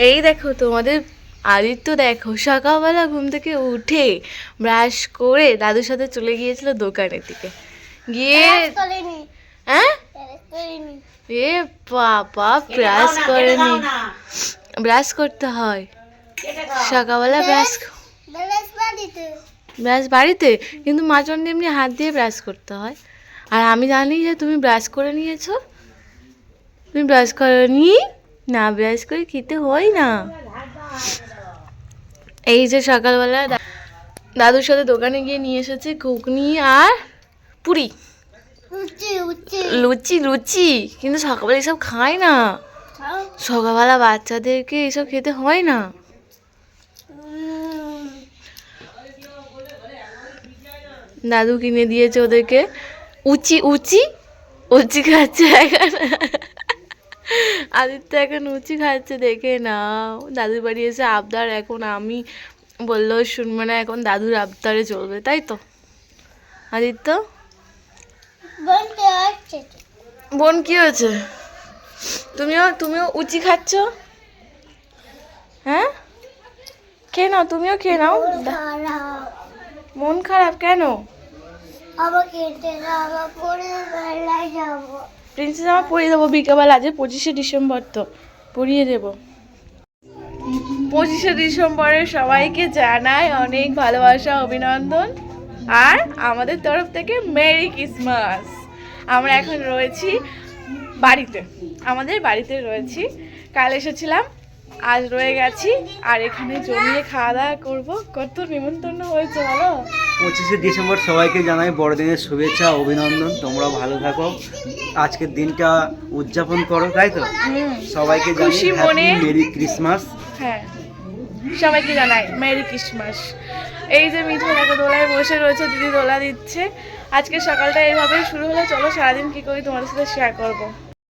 এই দেখো তোমাদের আদিত্য, দেখো সকালবেলা ঘুম থেকে উঠে ব্রাশ করে দাদুর সাথে চলে গিয়েছিল দোকানের দিকে গিয়ে। হ্যাঁ, এ বাবা, ব্রাশ করেনি। ব্রাশ করতে হয় সকালবেলা। ব্রাশ বাড়িতে, কিন্তু মাঝে এমনি হাত দিয়ে ব্রাশ করতে হয়। আর আমি জানি যে তুমি ব্রাশ করে নিয়েছো। তুমি ব্রাশ করনি? না, ব্রাশ করে খেতে হয় না। এই যে সকালবেলা দাদুর সাথে দোকানে গিয়ে নিয়ে এসেছে ঘুগনি আর পুরি, লুচি। লুচি কিন্তু সকালবেলা এসব খায় না। সকালবেলা বাচ্চাদেরকে এসব খেতে হয় না। দাদু কিনে দিয়েছে ওদেরকে উচি। উচি উচি খাচ্ছে এখন। আদিত্য এখন উচি খাচ্ছে, দেখে নাও। দাদুর বাড়ি এসে আবদার, এখন আমি বললেও শুনবে না, এখন দাদুর আবদারে চলবে, তাই তো আদিত্য? বোন কি হয়েছে? তুমিও উচি খাচ্ছ? হ্যাঁ, খেয়ে নাও, তুমিও খেয়ে নাও। মন খারাপ কেন? প্রিন্সেস জামা পরিয়ে দেবো বিকেলবেলা, আজ 25শে ডিসেম্বর, তো পরিয়ে দেবো। 25শে ডিসেম্বরে সবাইকে জানাই অনেক ভালোবাসা, অভিনন্দন, আর আমাদের তরফ থেকে মেরি ক্রিসমাস। আমরা এখন রয়েছি বাড়িতে, আমাদের বাড়িতে রয়েছি। কাল এসেছিলাম, আজ রয়ে গেছি, আর এখানে জমিয়ে খাওয়া দাওয়া করবো। কত নিমন্ত্রণ হয়েছে বলো। 25শে ডিসেম্বর সবাইকে জানাই বড়দিনের শুভেচ্ছা, অভিনন্দন। তোমরা ভালো থাকো, আজকের দিনটা উদযাপন করো, তাই তো? সবাইকে খুশি জানাই মনে হ্যাপি মেরি ক্রিসমাস। হ্যাঁ, সবাইকে জানাই মেরি ক্রিসমাস। এই যে মিঠু দেখো দোলায় বসে রয়েছে, দিদি দোলা দিচ্ছে। আজকে সকালটা এইভাবেই শুরু হলো। চলো সারাদিন কি করি তোমাদের সাথে শেয়ার করবো।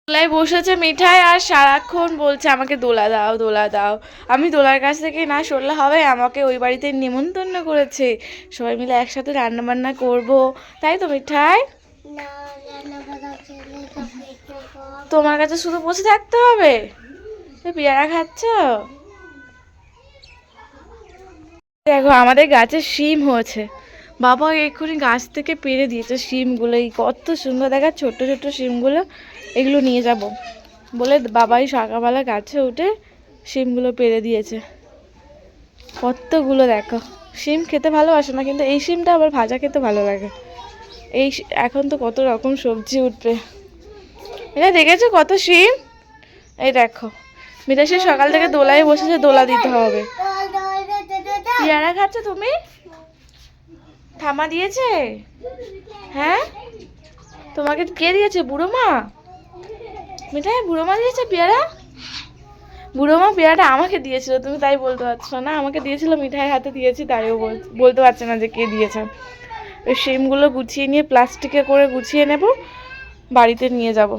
দোলায় বসেছে মিঠাই, আর সারাক্ষণ বলছে আমাকে দোলা দাও, দোলা দাও। আমি দোলার কাছ থেকে না সরলে হবে, আমাকে ওই বাড়িতে নিমন্ত্রণ করেছে, সবাই মিলে একসাথে রান্না বান্না করবো, তাই তো মিঠাই? তোমার কাছে শুধু বসে থাকতে হবে? পেয়ারা খাচ্ছ? দেখো আমাদের গাছে শিম হয়েছে। বাবা এক্ষুনি গাছ থেকে পেড়ে দিয়েছে শিমগুলো, এই কত সুন্দর দেখা, ছোট ছোট শিমগুলো। এগুলো নিয়ে যাব বলে বাবাই সকালবেলা গাছে উঠে শিমগুলো পেড়ে দিয়েছে। কতগুলো দেখো। শিম খেতে ভালোবাসে না, কিন্তু এই শিমটা আবার ভাজা খেতে ভালো লাগে। এখন তো কত রকম সবজি উঠবে। এটা দেখেছো কত শিম? এই দেখো মিঠাশি সকাল থেকে দোলায় বসেছে, দোলা দিতে হবে। পেয়ারা খাচ্ছ তুমি? ঠামা দিয়েছে? হ্যাঁ, তোমাকে কে দিয়েছে? বুড়ো মা? মিঠাই বুড়ো মা দিয়েছে পেয়ারা? বুড়ো মা পেয়ারাটা আমাকে দিয়েছিল, তুমি তাই বলতে পারছো না। আমাকে দিয়েছিল, মিঠাইয়ের হাতে দিয়েছি, তাইও বলতে পারছে না যে কে দিয়েছে। ওই শিমগুলো গুছিয়ে নিয়ে প্লাস্টিকে করে গুছিয়ে নেব, বাড়িতে নিয়ে যাব।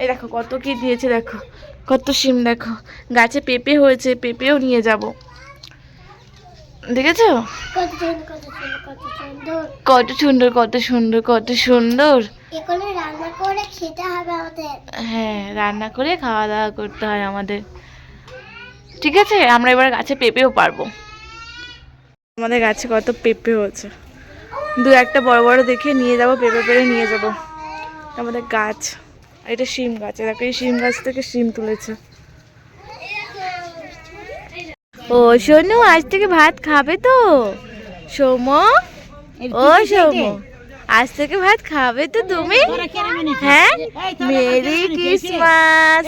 এই দেখো কত কি দিয়েছে, দেখো কত শিম। দেখো গাছে পেঁপে হয়েছে, পেঁপেও নিয়ে যাব। দেখেছো কত সুন্দর, কত সুন্দর, কত সুন্দর। হ্যাঁ, রান্না করে খাওয়া দাওয়া করতে হয় আমাদের। ঠিক আছে, আমরা এবার গাছে পেঁপেও পারবো। আমাদের গাছে কত পেঁপে হয়েছে, দু একটা বড় বড় দেখে নিয়ে যাবো, পেঁপে পেড়ে নিয়ে যাবো। আমাদের গাছ, এটা শিম গাছ, দেখো এই শিম গাছ থেকে শিম তুলেছে। ও সোনু, আজ থেকে ভাত খাবে তো? সোম, ও সোম, আজ থেকে ভাত খাবে তো তুমি? হ্যাঁ, মেরি ক্রিসমাস।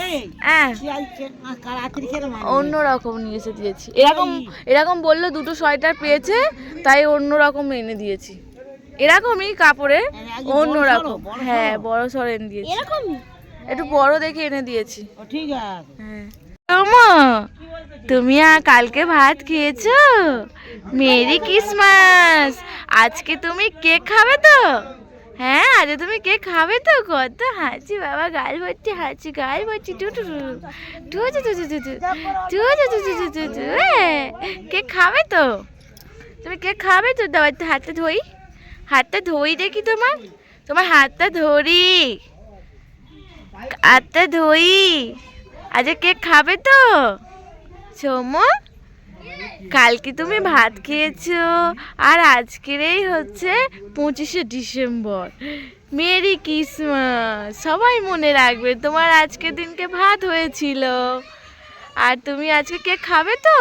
অন্য রকম নিয়ে এসে দিয়েছি। এরকম বললো, দুটো সোয়েটার পেয়েছে তাই অন্য রকম এনে দিয়েছি। এরকমই কাপড়ে অন্য রকম। হ্যাঁ, বড় সর এনে দিয়েছি, একটু বড় দেখে এনে দিয়েছি। হ্যাঁ তুমি কালকে ভাত খেয়েছো? Merry Christmas. আজকে তুমি কেক খাবে তো? হ্যাঁ, আজ তুমি কেক খাবে তো? কত হাঁচি বাবা, গাল ভর্তি হাঁচি, গাল ভর্তি টু টু টু টু টু টু টু টু টু টু। কেক খাবে তো? তুমি কেক খাবে তো? দাও হাতটা ধরি, হাতটা ধরি দেখি, তোমার হাতটা ধরি, হাতটা ধরি। আজ কেক খাবে তো? সৌম্য, কালকে তুমি ভাত খেয়েছো আর আজকেরই হচ্ছে 25শে ডিসেম্বর। Merry Christmas. সবাই মনে রাখবে তোমার আজকের দিনকে ভাত হয়েছিল, আর তুমি আজকে কেক খাবে তো।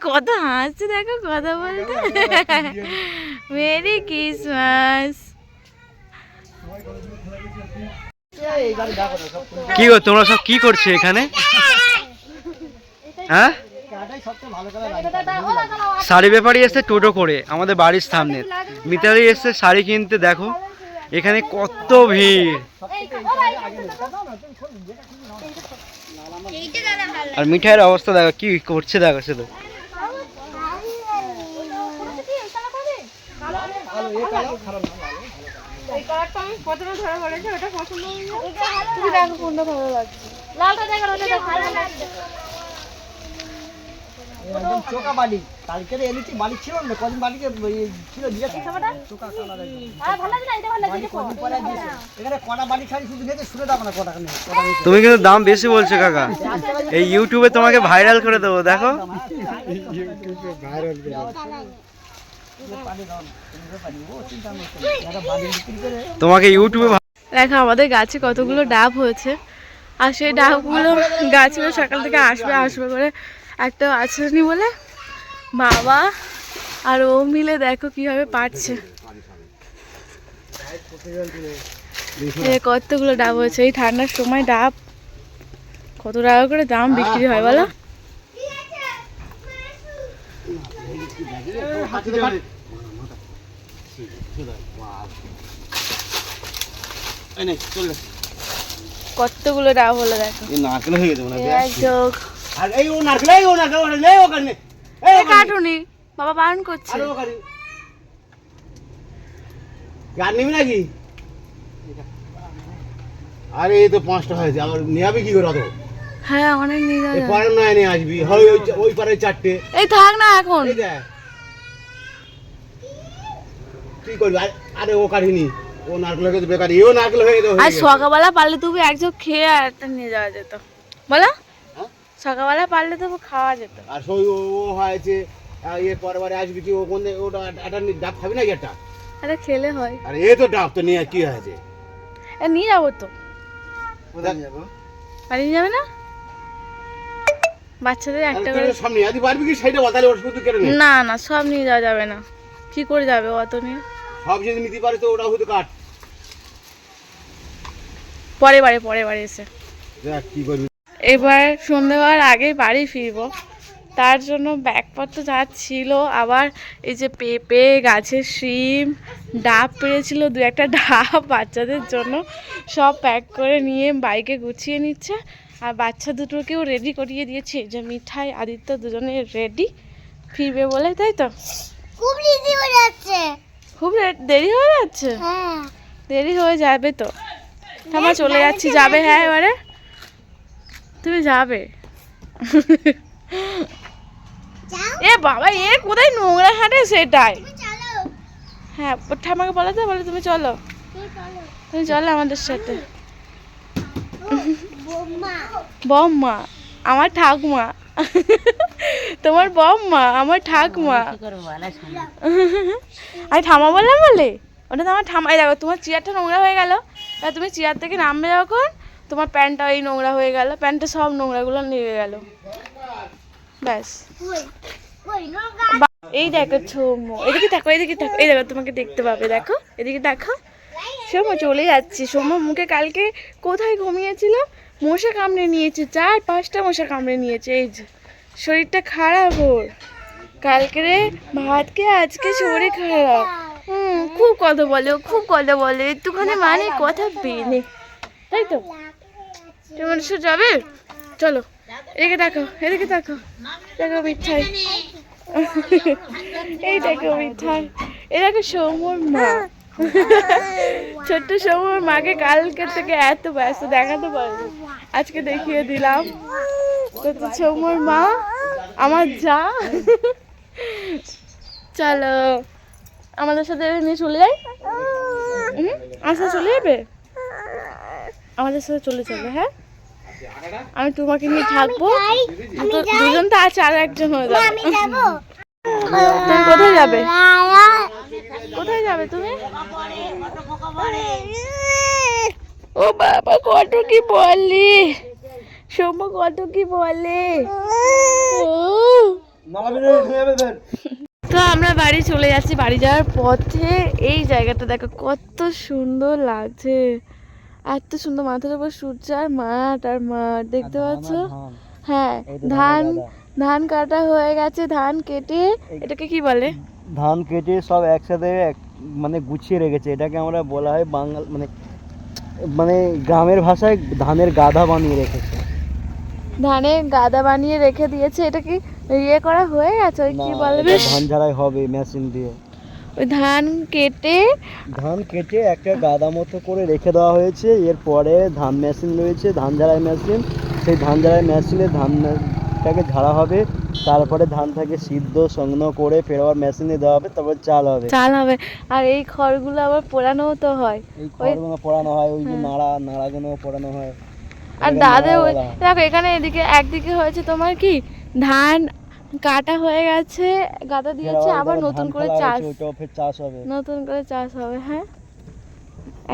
কত হাসছে দেখো কথা বলতে। Merry Christmas. কি গো তোমরা সব কি করছো এখানে? হ্যাঁ, শাড়ি ব্যাপারী এসছে টোটো করে আমাদের বাড়ির সামনে। মিতালি এসছে শাড়ি কিনতে। দেখো এখানে কত ভিড়, আর মিঠাইয়ের অবস্থা দেখো কি করছে, দেখো শুধু। তুমি কিন্তু দাম বেশি বলছো কাকা, এই ইউটিউবে তোমাকে ভাইরাল করে দেবো। দেখো তোমাকে ইউটিউবে। দেখো আমাদের গাছে কতগুলো ডাব হয়েছে, আর সেই ডাবগুলো গাছগুলো সকাল থেকে আসবে আসবে করে একটা আসেনি বলে বাবা আর ও মিলে দেখো কিভাবে পারছে। কতগুলো ডাব হয়েছে। এই ঠান্ডার সময় ডাব কত টাকা করে দাম বিক্রি হয় বলো। কতগুলো ডাব হলো দেখো। কাটুনি বাবা বারণ করছে। নাকি? আরে এই তো 5টা হয়েছে, আবার নিয়াবি কি করে? হ্যাঁ অনেক নিয়ে যাবে। পরে নয় নিয়ে আসবি, হয় ওই পারে 4টে। এই থাক না এখন। কি করবি? আরে ও কাটিনি, ও নারকেল হয়ে গেছে বেকারি, ও নারকেল হয়ে গেছে। আর সকালবেলা পারলে তুমি একজন খেয়ে আর একটা নিয়ে যাওয়া যেত বলো। সকালবেলা পারলে তো খাওয়া যেত। আর সই ও হয়েছে এর পরের বারে আসবি কি? ও কোন ওটা একটা ডাব খাবি নাকি? একটা আরে খেলে হয়। আরে এ তো ডাব তো নিয়ে কি হয়েছে? নিয়ে যাবো তো। কোথায় যাবো? বাড়ি নিয়ে যাবে না? বাচ্চাদের একটা করে সব নিয়ে আদি পারবি কি? সেইটা বতালে ওর শুধু কেটে নে। না না সব নিয়ে যাওয়া যাবে না। কি করে যাবে অত নিয়ে? সব যদি নিতে পারে তো ওটা হয়তো কাট। পরে বারে এসে দেখ কি করবি। এবার সন্ধ্যেবার আগেই বাড়ি ফিরবো, তার জন্য ব্যাগপত্র যা ছিল, আবার এই যে পেঁপে গাছের শিম ডাব পেরেছিল 2-1টা ডাব বাচ্চাদের জন্য সব প্যাক করে নিয়ে বাইকে গুছিয়ে নিচ্ছে। আর বাচ্চা দুটোকেও রেডি করিয়ে দিয়েছি, যে মিঠাই আদিত্য দুজনে রেডি ফিরবে বলে, তাই তো? খুব দেরি হয়ে যাচ্ছে। খুব দেরি হয়ে যাচ্ছে। হ্যাঁ দেরি হয়ে যাবে তো। আমরা চলে যাচ্ছি। যাবে? হ্যাঁ এবারে তুমি যাবে। এ বাবা এ কোথায় নোংরা হাঁটে সেটাই। হ্যাঁ ঠামাকে বলো তো, বলো তুমি চলো, তুমি চলো আমাদের সাথে। বম্মা আমার ঠাকুমা, তোমার বম্মা আমার ঠাকুমা। আমি ঠামা বললাম বলে? ওটা তো আমার ঠামাই। দেখো তোমার চেয়ারটা নোংরা হয়ে গেল, এবার তুমি চেয়ার থেকে নামবে যখন তোমার প্যান্টটা ওই নোংরা হয়ে গেল, প্যান্টটা সব নোংরাগুলো লেগে গেল। ব্যাস। এই দেখো সৌম্য, এদিকে দেখো এদিকে দেখো, এই দেখো তোমাকে দেখতে পাবে, দেখো এদিকে দেখো। সৌম্য চলে যাচ্ছি। সৌম্য মুখে কালকে কোথায় ঘুমিয়েছিল, মশা কামড়ে নিয়েছে, 4-5টা মশা কামড়ে নিয়েছে। এই যে শরীরটা খারাপ ওর, কালকে রে ভাতকে আজকে শরীর খারাপ। খুব কথা বলে, খুব কথা বলে, একটুখানি মানে কথা বেনে, তাই তো? তোমার সাথে যাবে? চলো এদিকে দেখো, এদিকে দেখো, দেখো মিঠাই, এই দেখো মিঠাই, এই দেখো সৌম্যর মা। ছোট্ট সৌম্যর মাকে কালকে থেকে এত ব্যস্ত দেখাতে পারবো, আজকে দেখিয়ে দিলাম। তো সৌম্যর মা আমার যা। চলো আমাদের সাথে নিয়ে চলে যাই। আমার সাথে চলে যাবে? আমাদের সাথে চলে যাবে। হ্যাঁ আমি তোমাকে নিয়ে থাকবো, দুজন তো আছে, আরো একজন হয়ে যাবে। আমি যাবো তুমি কোথায় যাবে? কোথায় যাবে তুমি? ও বাবা, কত কি বললি সৌম্য, কত কি বলে। তো আমরা বাড়ি চলে যাচ্ছি। বাড়ি যাওয়ার পথে এই জায়গাটা দেখো কত সুন্দর লাগছে, এত সুন্দর। মাথার উপর সূর্য আর মাঠ আর মাঠ দেখতে পাচ্ছ? হ্যাঁ, ধান কাটা হয়ে গেছে। ধান কেটে এটাকে কি বলে? ধান কেটে সব একসাথে মানে গুছিয়ে রেখেছে। এটাকে আমরা বলা হয় বাঙাল মানে মানে গ্রামের ভাষায় ধানের গাদা বানিয়ে রেখেছে। ধানের গাদা বানিয়ে রেখে দিয়েছে। এটা কি ইয়ে করা হয়ে গেছে? ওই কি বলে বেশ, ধান ঝাড়াই হবে মেশিন দিয়ে। ওই ধান কেটে একটা গাদা মতো করে রেখে দেওয়া হয়েছে। এরপরে ধান মেশিন রয়েছে, ধান ঝাড়াই মেশিন। সেই ধান ঝাড়াই মেশিনে ধানটাকে ঝাড়া হবে, তারপরে ধানটাকে সিদ্ধ সংগ্রহ করে ফের আবার মেশিনে দেওয়া হবে, তারপর চাল হবে। আর এই খড়গুলো আবার পোড়ানোও তো হয়। এই খড়গুলো পোড়ানো হয়, ওই যে নাড়াগুলো পোড়ানো হয়। আর দাদা ওই দেখো এখানে এদিকে একদিকে হয়েছে তোমার কি ধান কাটা হয়ে গেছে, গাদা দিয়েছে, আবার নতুন করে চাষ হবে। হ্যাঁ,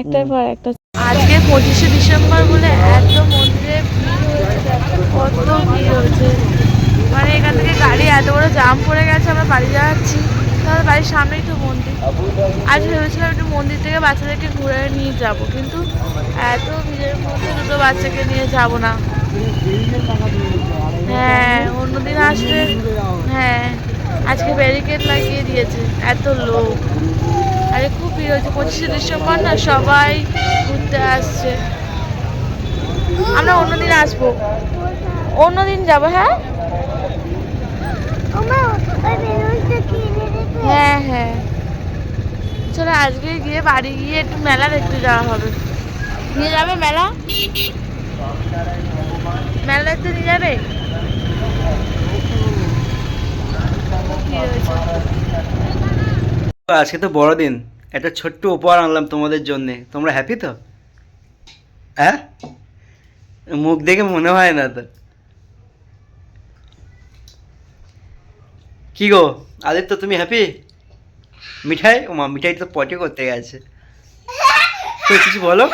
একটার পর একটা। আজকে 25শে ডিসেম্বর বলে এত মন্দিরে ভিড় হয়েছে, কত ভিড় হয়েছে। মানে এখান থেকে গাড়ি এত বড় জাম পড়ে গেছে। আমরা বাড়ি যাচ্ছি, তাহলে বাড়ির সামনেই তো মন্দির। আজ ভেবেছিলাম একটু মন্দির থেকে বাচ্চাদেরকে ঘুরে নিয়ে যাব, কিন্তু এত ভিড়ের মধ্যে দুটো বাচ্চাকে নিয়ে যাব না। হ্যাঁ, অন্যদিন আসলে, হ্যাঁ আজকে ব্যারিকেড লাগিয়ে দিয়েছে, এত লোক। আরে খুব ভিড় হয়েছে। 25শে ডিসেম্বর না, সবাই ঘুরতে আসছে। আমরা অন্যদিন আসবো, অন্যদিন যাবো। হ্যাঁ হ্যাঁ হ্যাঁ, চলো আজকে গিয়ে বাড়ি গিয়ে একটু মেলা দেখতে যাওয়া হবে। নিয়ে যাবে মেলা দেখতে নিয়ে যাবে? আজকে তো বড়দিন, একটা ছোট্ট উপহার আনলাম তোমাদের জন্য। তোমরা হ্যাপি তো? হ্যাঁ, মুখ দেখে মনে হয় না তো। কি গো আদিত্য, তুমি হ্যাপি? মিঠাই, ও মা, মিঠাই তো পটি করতে গেছে। তো কিছু বলো।